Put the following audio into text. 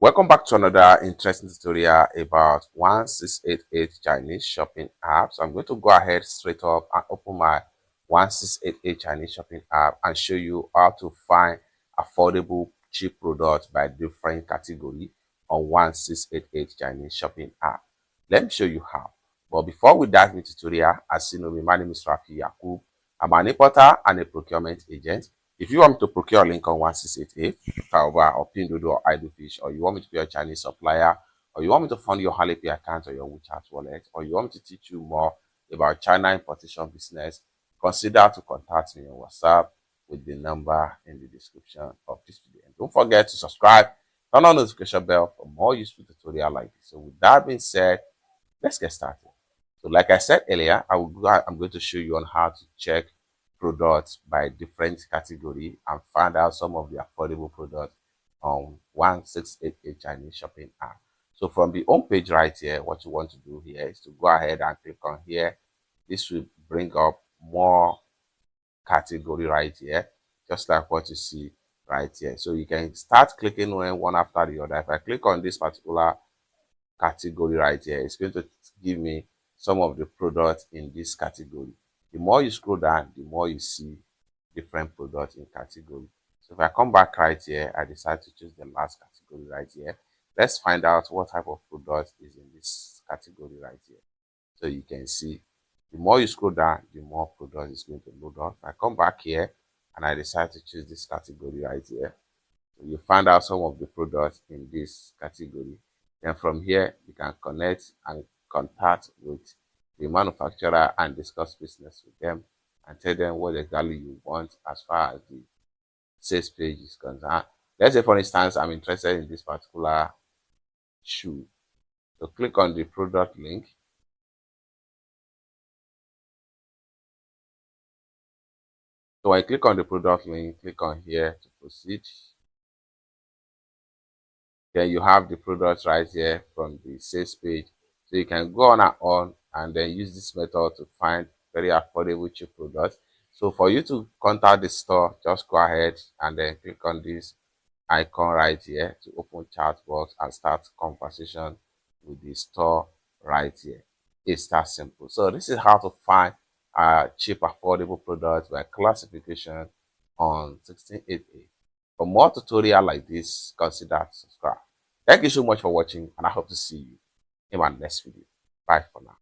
Welcome back to another interesting tutorial about 1688 Chinese shopping app. So I'm going to go ahead straight up and open my 1688 Chinese shopping app and show you how to find affordable cheap products by different category on 1688 Chinese shopping app. Let me show you how. But before we dive into tutorial, as you know me, my name is Rafi Yakub. I'm an importer and a procurement agent. If you want me to procure a link on 1688, Taoba or Pinduoduo or Idlefish, or you want me to be a Chinese supplier, or you want me to fund your Alipay account or your WeChat wallet, or you want me to teach you more about China importation business, consider to contact me on WhatsApp with the number in the description of this video. And don't forget to subscribe, turn on the notification bell for more useful tutorial like this. So with that being said, let's get started. So like I said earlier, I'm going to show you on how to check products by different category and find out some of the affordable products on 1688 Chinese shopping app. So from the home page right here, what you want to do here is to go ahead and click on here. This will bring up more category right here, just like what you see right here. So you can start clicking one after the other. If I click on this particular category right here, it's going to give me some of the products in this category. The more you scroll down, the more you see different products in category. So if I come back right here, I decide to choose the last category right here. Let's find out what type of product is in this category right here. So you can see the more you scroll down, the more product is going to load up. If I come back here and I decide to choose this category right here, so you find out some of the products in this category. Then from here, you can connect and contact with the manufacturer and discuss business with them and tell them what exactly you want as far as the sales page is concerned. Let's say, for instance, I'm interested in this particular shoe. So click on the product link. So I click on the product link, click on here to proceed. Then you have the products right here from the sales page. So you can go on and then use this method to find very affordable cheap products. So for you to contact the store, just go ahead and then click on this icon right here to open chat box and start conversation with the store right here. It's that simple. So this is how to find cheap affordable products by classification on 1688. For more tutorial like this, consider to subscribe. Thank you so much for watching, and I hope to see you in my next video. Bye for now.